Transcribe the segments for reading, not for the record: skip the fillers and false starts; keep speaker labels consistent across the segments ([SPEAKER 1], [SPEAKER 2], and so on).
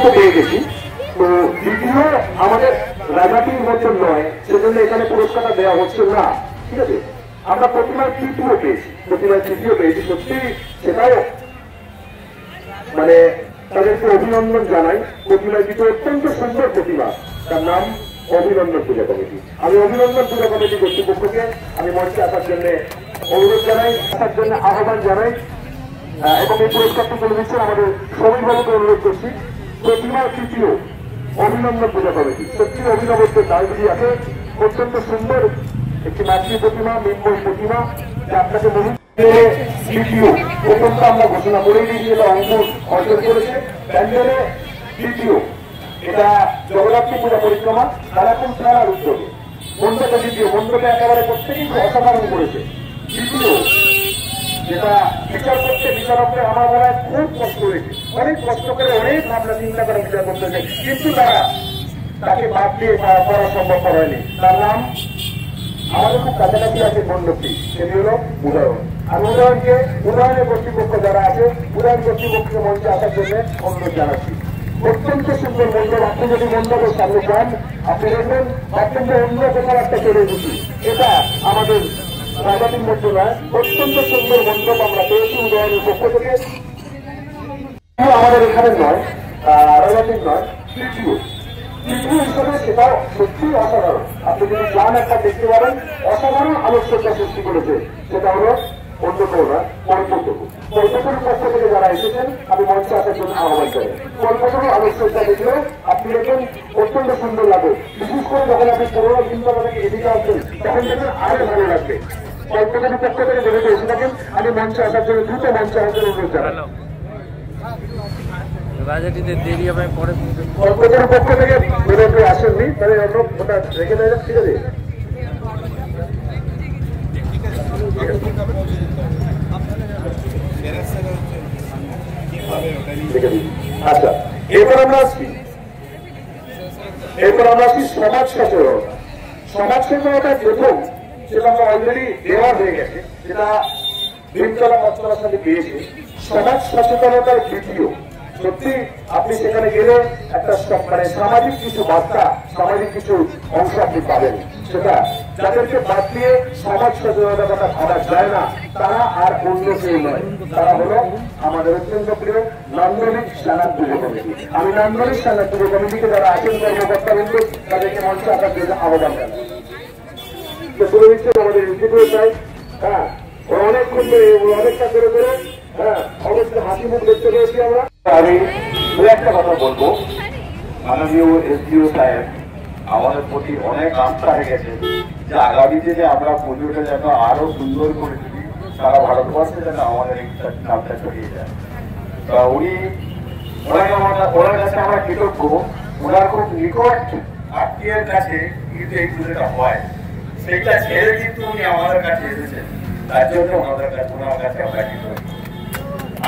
[SPEAKER 1] তো পেয়ে গেছি। তো দ্বিতীয় আমাদের রাজাটির মতন নয়, সেজন্য এখানে পুরস্কারটা দেওয়া হচ্ছে না, ঠিক আছে। আমরা প্রতিমার তৃতীয় পেয়েছি, সত্যি সেটাও মানে তাদেরকে অভিনন্দন জানাই। প্রতিমার তৃতীয় অত্যন্ত সুন্দর প্রতিমা, তার নাম অভিনন্দন পূজা কমিটি। আমি অভিনন্দন পূজা কমিটি কর্তৃপক্ষকে আমি মঞ্চে আসার জন্য অনুরোধ জানাই, আসার জন্য আহ্বান জানাই এবং এই পুরস্কারটি তুলে দিচ্ছেন আমাদের সমীরবাবুকে অনুরোধ করছি। প্রতিমা তৃতীয় অভিনন্দন পূজা কমিটি, সত্যি অভিনবত্বের দায়িত্ব আছে। অত্যন্ত সুন্দর একটি মাতৃ প্রতিমা, মৃন্ময়ী প্রতিমা, যা আপনাকে তৃতীয় প্রথমটা আমরা ঘোষণা করে দিয়েছি, এটা অঙ্ক অর্জন করেছে। প্যান্ডেলে তৃতীয়, এটা জগদ্ধাত্রী পূজা পরিক্রমা সারাক্ষণ ছাড়ার উদ্যোগে মন্ডপে দ্বিতীয়, মন্ডপে একেবারে প্রত্যেকেই অসাধারণ করেছে। তৃতীয়, যেটা বিচার করতে বিচারকদের আমার মনে হয় খুব কষ্ট হয়েছে, অনেক কষ্ট করে অনেক ভাবনা চিন্তা করে বিচার করতেছে, কিন্তু তাকে বাদ দিয়ে করা সম্ভব হয়নি। তার নাম আমাদের খুব কাছাকাছি আছে মণ্ডপটি, সেটি হল উদয়ন। আর উদয়নের কর্তৃপক্ষ যারা আছে, উদয়ন কর্তৃপক্ষকে মঞ্চে আসার জন্য অনুরোধ জানাচ্ছি। অত্যন্ত সুন্দর মণ্ডপ, আপনি যদি মণ্ডপের সামনে যান আপনি দেখবেন অত্যন্ত অন্য কোথাও একটা চলে এসেছি। এটা আমাদের রাজাটির মধ্যে নয়, অত্যন্ত সুন্দর মণ্ডপ আমরা পেয়েছি উদয়নের পক্ষ থেকে। আমাদের এখানে নয়, রাজাটির নয়, তৃতীয় হিসেবে সেটাও সত্যি অসাধারণ। আপনি যদি যান একটা দেখতে পারেন, অসাধারণ আলোকসজ্জা সৃষ্টি করেছে। সেটা হলো অন্য কেউ না, কল্পতরু। কল্পতরুর পক্ষ থেকে যারা এসেছেন আমি মঞ্চে আসার জন্য আহ্বান করি। কল্পতরু আলোকসজ্জা দেখলে আপনি দেখবেন অত্যন্ত সুন্দর লাগে। বিশেষ করে যখন আপনি পুরোনো চিন্তা থেকে এদিকে আসবেন তখন দেখবেন আরো ভালো লাগবে। কল্পতরুর পক্ষ থেকে যেহেতু এসে থাকেন আমি মঞ্চে আসার জন্য দ্রুত মঞ্চে আসার জন্য অনুরোধ জানাই। কল্পতরুর পক্ষ থেকে বেরোতে আসেননি, তাহলে ওটা রেখে দেয়, ঠিক আছে। আচ্ছা, এরপর আমরা আসছি সমাজ সচেতনতা। সমাজ সচেতনতার প্রথম সেটা আমরা অলরেডি দেওয়া হয়ে গেছে, যেটা ভীমতলা মঞ্চলার সাথে পেয়েছে। সমাজ সচেতনতার দ্বিতীয়, সত্যি আপনি সেখানে গেলে একটা মানে সামাজিক কিছু বার্তা, সামাজিক কিছু অংশ আপনি পাবেন। সেটা যাদেরকে বাদ দিয়ে সমাজ সচেতনতার কথা ভাবা যায় না, তারা আর অন্য কেউ নয়, তারা হলো আমাদের অত্যন্ত প্রিয় নান্দনিক সানাক পুজো কমিটি। আমি নান্দনিক সানাক পুজো কমিটিকে যারা আছেন কর্মকর্তাবৃন্দ তাদেরকে মঞ্চে আসার জন্য আহ্বান জানাই। তুলে দিচ্ছেন আমাদের ইনস্টিটিউট সাহেব, হ্যাঁ, অনেকক্ষণ অনেকটা করে হ্যাঁ, অবশ্যই হাসি মুখ দেখতে পেয়েছি আমরা। আমি দু একটা কথা বলবো, মাননীয় এসডিও সাহেব আমাদের প্রতি অনেক আস্থা হয়ে গেছে যে আগামীতে যে আমরা পুজোটা যেন আরো সুন্দর করে তুলি, সারা ভারতবর্ষে যেন আমাদের এই নামটা ছড়িয়ে যায়। তা ওনার কাছে আমরা কৃতজ্ঞ, ওনার খুব নিকট আত্মীয়ের কাছে কিন্তু এই পুজোটা হয়, সেটা ছেড়ে কিন্তু উনি আমাদের কাছে এসেছেন, তার জন্য ওনার কাছে আমরা কৃতজ্ঞ।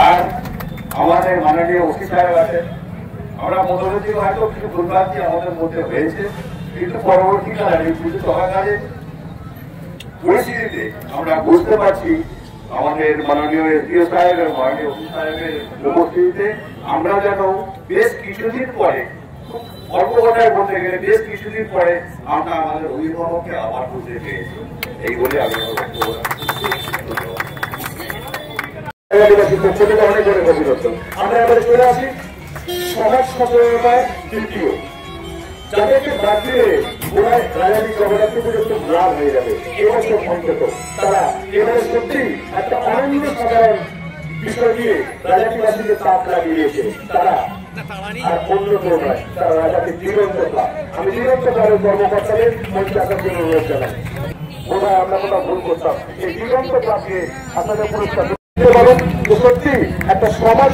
[SPEAKER 1] আর আমাদের মাননীয় ওসি সাহেব আছেন, আমরা মনোরঞ্জিত হয়তো কিছু ভুলভ্রান্তি আমাদের মধ্যে হয়েছে, কিন্তু পরবর্তীকালে এই পুজো চলাকালে পরিস্থিতিতে আমরা বুঝতে পারছি আমাদের মাননীয় এসডিও সাহেব এবং মাননীয় ওসি সাহেবের উপস্থিতিতে আমরা যেন বেশ কিছুদিন পরে, অল্প কথায় বলতে গেলে বেশ কিছুদিন পরে আমরা আমাদের অভিভাবককে আবার বুঝতে পেরেছি। এই বলে আমি আমরা এবারে চলে আসি সমাজ সচেতনতায় দ্বিতীয়। যাদেরকে বাদ দিয়ে রাজাটি জগদ্ধাত্রী পুজো খুব লাভ হয়ে যাবে এবছর অন্তত, তারা এবারে সত্যি একটা অনন্য সাধারণ বিষয় দিয়ে রাজাটিবাসীকে চাপ লাগিয়েছে। তারা আর অন্য কেউ নয়, তারা রাজাকে দিগন্ত ক্লাব। আমি দিগন্ত ক্লাবের কর্মকর্তাদের মঞ্চে আসার জন্য অনুরোধ জানাই। বোধ হয় আমরা কোথাও ভুল করতাম, এই দিগন্ত ক্লাবকে আপনাদের পুরস্কার বলুন যে সত্যি একটা সমাজ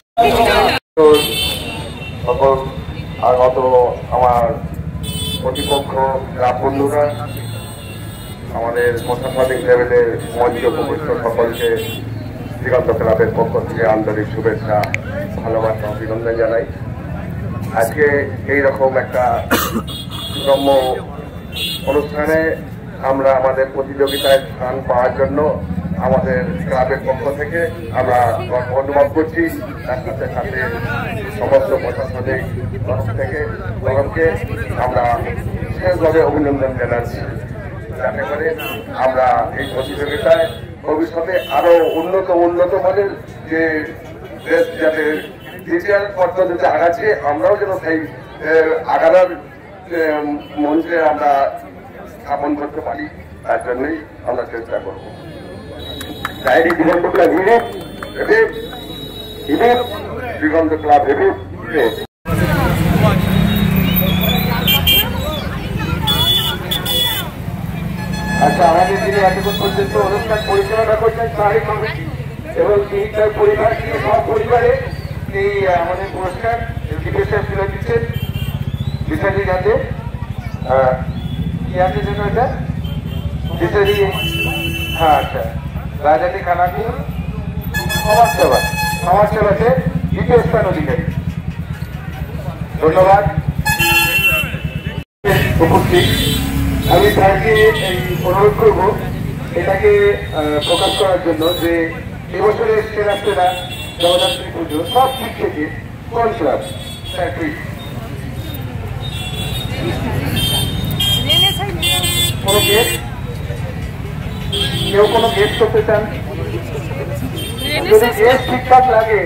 [SPEAKER 1] তখন আর অত আমার প্রতিপক্ষ গ্রাম বন্ধুরা, আমাদের সাংবাদিক লেভেলের মঞ্চ উপস্থিত সকলকে দিগন্ত ক্লাবের পক্ষ থেকে আন্তরিক শুভেচ্ছা, ভালোবাসা, অভিনন্দন জানাই। আজকে এইরকম একটা সুগম্য অনুষ্ঠানে আমরা আমাদের প্রতিযোগিতায় স্থান পাওয়ার জন্য আমাদের ক্লাবের পক্ষ থেকে আমরা গর্ব অনুভব করছি। তার সাথে সাথে সমস্ত প্রশাসনের তরফ থেকে গরমকে আমরা বিশেষভাবে অভিনন্দন জানাচ্ছি, যাতে করে আমরা এই প্রতিযোগিতায় ভবিষ্যতে আরো উন্নত মানের যে দেশ যাতে ডিজিটাল পদ্ধতিতে আগাচ্ছে, আমরাও যেন সেই আগানোর মঞ্চে আমরা স্থাপন করতে পারি, তার জন্যই আমরা চেষ্টা করব। ডায়েরি দিগন্ত ক্লাব দিগন্ত ক্লাব আচ্ছা, আমাদের যিনি এতক্ষণ পর্যন্ত অনুষ্ঠান পরিচালনা করছেন তারই কমিটি এবং তিনি তার পরিবার নিয়ে সব পরিবারে এই আমাদের পুরস্কার জিজ্ঞাসা তুলে দিচ্ছেন বিচারি যাতে কি আছে জন্য এটা বিচারি, হ্যাঁ আচ্ছা, রাজানি খানাকুল সমাজসেবাতে দ্বিতীয় স্থান অধিকারী। ধন্যবাদ উপস্থিত। আমি স্যারকে অনুরোধ করব এটাকে প্রকাশ করার জন্য যে এবছরের সেরা জগদ্ধাত্রী পুজো সব দিক থেকে কোন ক্লাব কেউ কোনো গেস্ট করতে চান? যদি গেস্ট ঠিকঠাক লাগে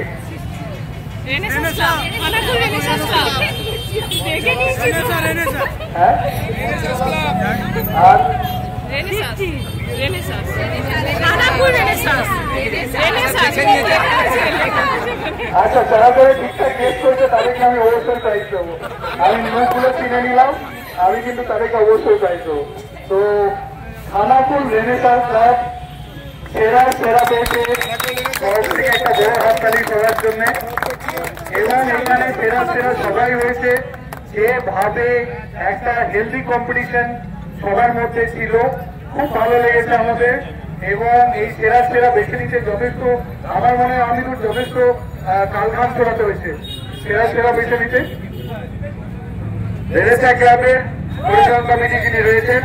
[SPEAKER 1] আর আচ্ছা, যারা যারা ঠিকঠাক গেস্ট করছে তাদেরকে আমি অবশ্যই প্রাইজ দেবো। আমি নিয়মগুলো চিনে নিলাম, আমি কিন্তু তাদেরকে অবশ্যই প্রাইজ দেবো। তো খানাকুল রেনেসাঁস ক্লাব সেরা পেয়েছে একটা বড় হাততালি সবার জন্য, এবং এখানে সেরা সবাই হয়েছে যেভাবে একটা হেলদি কম্পিটিশন সবার মধ্যে ছিল, খুব ভালো লেগেছে আমাদের। এবং এই সেরা বেছে নিতে যথেষ্ট, আমার মনে হয় আমি যথেষ্ট কালঘাম ছড়াতে হয়েছে সেরা বেছে নিতে। রেনেসাঁ ক্লাবের পরিচালন কমিটি যিনি রয়েছেন,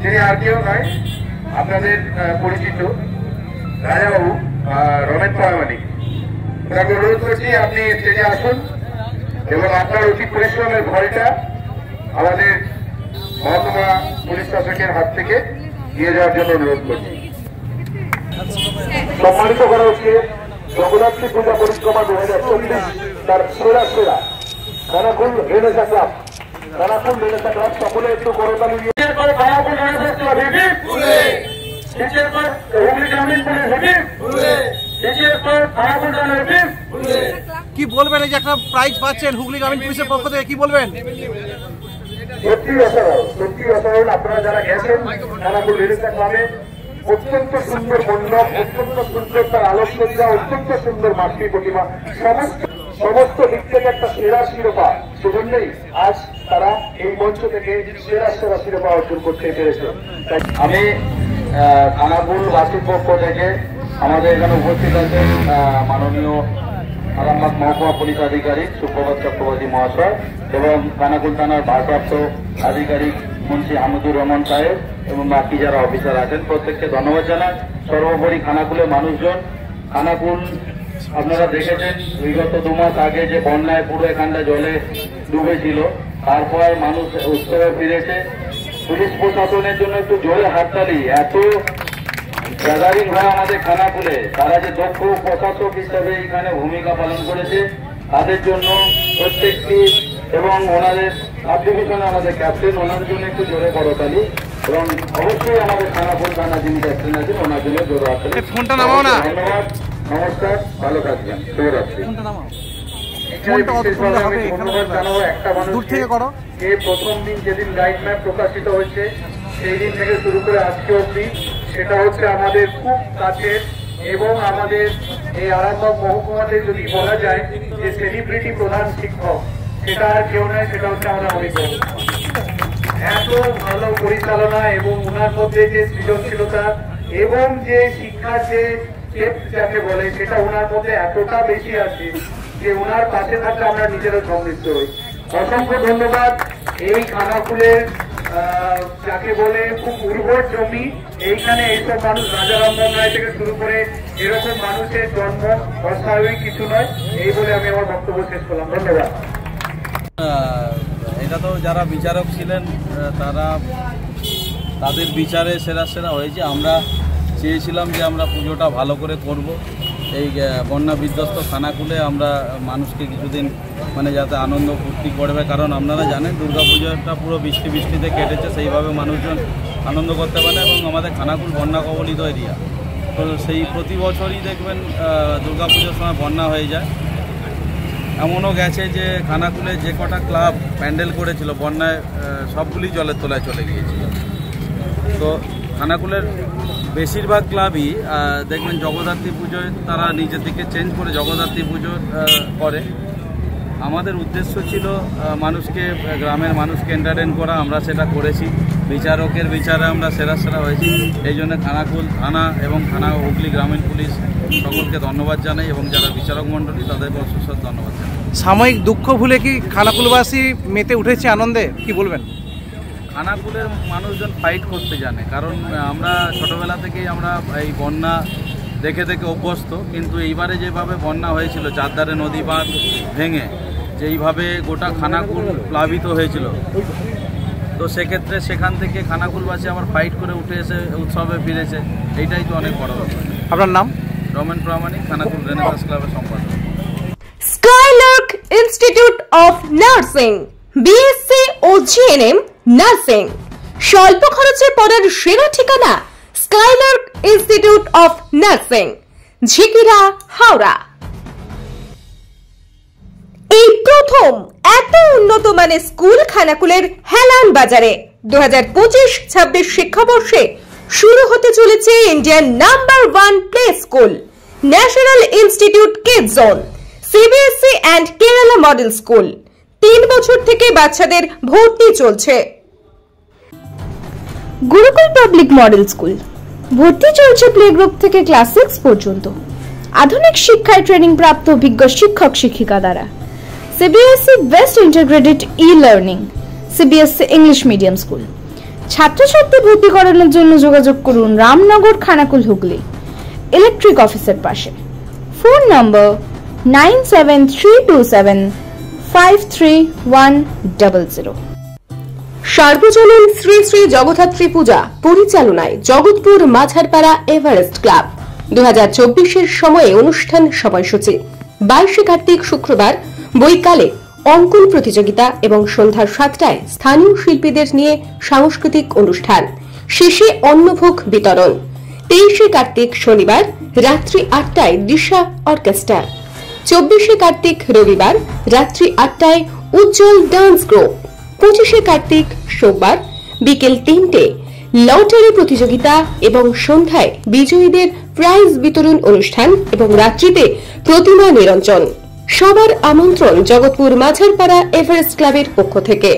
[SPEAKER 1] যিনি আর কেউ নয়, আপনাদের পরিচিত রাজাবাবু রমেন প্রামাণিক, তাকে অনুরোধ করছি আপনি স্টেজে আসুন এবং আপনার অতি পরিশ্রমের ফলটা আমাদের মহকুমা পুলিশ শাসকের হাত থেকে দিয়ে যাওয়ার জন্য অনুরোধ করছি। সম্মানিত করা হচ্ছে জগদ্ধাত্রী পূজা পরিক্রমা 2024 তার সেরা খানাকুল রেনেসাঁ ক্লাব। সকলে একটু করতালি দিয়ে
[SPEAKER 2] কি বলবেন? এই যে একটা প্রাইজ পাচ্ছেন হুগলি গ্রামীণ পুলিশের পক্ষ থেকে, কি বলবেন?
[SPEAKER 1] সত্যি অসাধারণ। আপনারা যারা গেছেন খানাকুল রেনেসাঁ ক্লাবে, অত্যন্ত সুন্দর মণ্ডপ, অত্যন্ত সুন্দর তার আলোকসজ্জা, অত্যন্ত সুন্দর মাতৃ প্রতিমা, সমস্ত দিক থেকে একটা সেরা শিরোপা। সেজন্যই আজ তারা এই মঞ্চ থেকে সেরা শিরোপা অর্জন করতে পেরেছে।
[SPEAKER 3] আমি খানাকুল বাসীর পক্ষ থেকে আমাদের এখানে উপস্থিত আছেন মাননীয় আরামবাগ মহকুমা পুলিশ আধিকারিক সুপ্রভাত চক্রবর্তী মহাশয় এবং খানাকুল থানার ভারপ্রাপ্ত আধিকারিক মুন্সি হামিদুর রহমান সাহেব এবং বাকি যারা অফিসার আছেন, প্রত্যেককে ধন্যবাদ জানাই। সর্বোপরি খানাকুলের মানুষজন, খানাকুল আপনারা দেখেছেন বিগত 2 মাস আগে যে বন্যায় পুরো এখানটা জলে ডুবেছিল, তারপর মানুষ উৎসবে ফিরেছে। পুলিশ প্রশাসনের জন্য একটু জোরে হাততালি। এত গ্যাদারিং হয় আমাদের খানাকুলে, তারা যে দক্ষ প্রশাসক হিসাবে এখানে ভূমিকা পালন করেছে তাদের জন্য প্রত্যেকটি, এবং ওনাদের সাব ডিভিশনে আমাদের ক্যাপ্টেন, ওনার জন্য একটু জোরে করতালি, এবং অবশ্যই আমাদের খানাকুল থানা যিনি ক্যাপ্টেন আছেন ওনার জন্য জোরে হাততালি। ধন্যবাদ, নমস্কার, ভালো থাকবেন, শুভরাত্রি। ধন্যবাদ জানাবো একটা মানুষকে, প্রথম দিন যেদিন গাইড ম্যাপ প্রকাশিত হয়েছে সেই দিন থেকে শুরু করে আজকে অবধি, সেটা হচ্ছে আমাদের খুব কাছের এবং আমাদের এই আরামবাগ মহকুমাতে যদি বলা যায় যে সেলিব্রিটি প্রধান শিক্ষক, সেটা আর কেউ নয়, সেটা হচ্ছে আমাদের অমিতাভ। এত ভালো পরিচালনা এবং ওনার মধ্যে যে সৃজনশীলতা এবং যে শিক্ষার যে যাকে বলে, সেটা ওনার মধ্যে এতটা বেশি আছে যে ওনার পাশে থাকলে আমরা নিজেরা সমৃদ্ধ হই। অসংখ্য ধন্যবাদ এই খানাকুলের
[SPEAKER 4] যাকে বলে খুব উর্বর জমি, এইখানে এইসব মানুষ রাজা রামমোহন রায় থেকে শুরু করে এরকম মানুষের জন্ম অস্বাভাবিক কিছু নয়। এই বলে আমি আমার বক্তব্য শেষ করলাম। ধন্যবাদ।
[SPEAKER 5] এটা তো যারা বিচারক ছিলেন তারা তাদের বিচারে সেরা সেরা হয়েছে। আমরা চেয়েছিলাম যে আমরা পুজোটা ভালো করে করব। এই বন্যা বিধ্বস্ত খানাকুলে আমরা মানুষকে কিছুদিন মানে যাতে আনন্দ ফুর্তি করবে, কারণ আপনারা জানেন দুর্গাপুজোটা পুরো বৃষ্টিতে কেটেছে, সেইভাবে মানুষজন আনন্দ করতে পারে। এবং আমাদের খানাকুল বন্যা কবলিত এরিয়া, তো সেই প্রতি বছরই দেখবেন দুর্গাপুজোর সময় বন্যা হয়ে যায়। এমনও গেছে যে খানাকুলে যে কটা ক্লাব প্যান্ডেল করেছিল বন্যায় সবগুলি জলের তলায় চলে গিয়েছিল। তো খানাকুলের বেশিরভাগ ক্লাবই দেখবেন জগদ্ধাত্রী পুজোয় তারা নিজের দিকে চেঞ্জ করে জগদ্ধাত্রী পুজো করে। আমাদের উদ্দেশ্য ছিল মানুষকে, গ্রামের মানুষকে এন্টারটেন করা, আমরা সেটা করেছি। বিচারকের বিচারে আমরা সেরা সেরা হয়েছি। এই জন্য খানাকুল থানা এবং থানা হুগলি গ্রামীণ পুলিশ সকলকে ধন্যবাদ জানাই এবং যারা বিচারক মণ্ডলী তাদেরকে অশেষ ধন্যবাদ জানাই।
[SPEAKER 2] সাময়িক দুঃখ ভুলে কি খানাকুলবাসী মেতে উঠেছে আনন্দে, কি বলবেন?
[SPEAKER 5] খানাকুলের মানুষজন ফাইট করতে জানে, কারণ আমরা ছোটবেলা থেকেই আমরা এই বন্যা দেখে দেখে অভ্যস্ত। কিন্তু এইবারে যেভাবে বন্যা হয়েছিল, চারধারে নদী বাঁধ ভেঙে যেইভাবে গোটা খানাকুল প্লাবিত হয়েছিল, তো সেক্ষেত্রে সেখান থেকে খানাকুলবাসী আবার ফাইট করে উঠে এসে উৎসবে ফিরেছে। এইটাই তো অনেক বড় ব্যাপার।
[SPEAKER 2] আপনার নাম?
[SPEAKER 5] রমেন প্রামাণিক, খানাকুল রেনেসাঁস ক্লাবের সম্পাদক।
[SPEAKER 6] Skylark Institute of Nursing, BSc ও জিএনএম নার্সিং, স্বল্প খরচে পড়ার সেরা ঠিকানা Skylark Institute of Nursing, Jhikira, Howrah. এই প্রথম এত উন্নত মানের স্কুল খানাকুলের হেলান বাজারে 2025-26 শিক্ষাবর্ষে শুরু হতে চলেছে Indian number 1 play school, national institute kids zone, CBSE and Kerala model school. 3 বছর থেকে বাচ্চাদের ভর্তি চলছে। গুরুকুল পাবলিক মডেল স্কুল, ভর্তি চলছে প্লে গ্রুপ থেকে ক্লাস 6 পর্যন্ত। আধুনিক শিক্ষায় ট্রেনিং প্রাপ্ত অভিজ্ঞ শিক্ষক শিক্ষিকা দ্বারা। CBSE best integrated e-learning, CBSE English medium school. ছাত্রছাত্রী ভর্তি করানোর জন্য যোগাযোগ করুন রামনগর, খানাকুল, হুগলি, ইলেকট্রিক অফিসের পাশে। ফোন নম্বর 9732753100। সার্বজনীন শ্রী শ্রী জগদ্ধাত্রী পূজা পরিচালনায় জগৎপুর মাঝারপাড়া এভারেস্ট ক্লাব 2024-এর সময়ে অনুষ্ঠান সময়সূচি 22 কার্তিক শুক্রবার বৈকালে অঙ্কন প্রতিযোগিতা এবং সন্ধ্যা 7টায় স্থানীয় শিল্পীদের নিয়ে সাংস্কৃতিক অনুষ্ঠান, শেষে অন্নভোগ বিতরণ। 23 কার্তিক শনিবার রাত্রি 8টায় দিশা অর্কেস্ট্রা। 24 কার্তিক রবিবার রাত্রি 8টায় উজ্জ্বল ডান্স গ্রুপ। 25 কার্তিক সোমবার বিকেল 3টে লটারি প্রতিযোগিতা এবং সন্ধ্যায় বিজয়ীদের প্রাইজ বিতরণ অনুষ্ঠান এবং রাত্রিতে প্রতিমা নিরঞ্জন। সবার আমন্ত্রণ জগৎপুর মাঝারপাড়া এভারেস্ট ক্লাবের পক্ষ থেকে।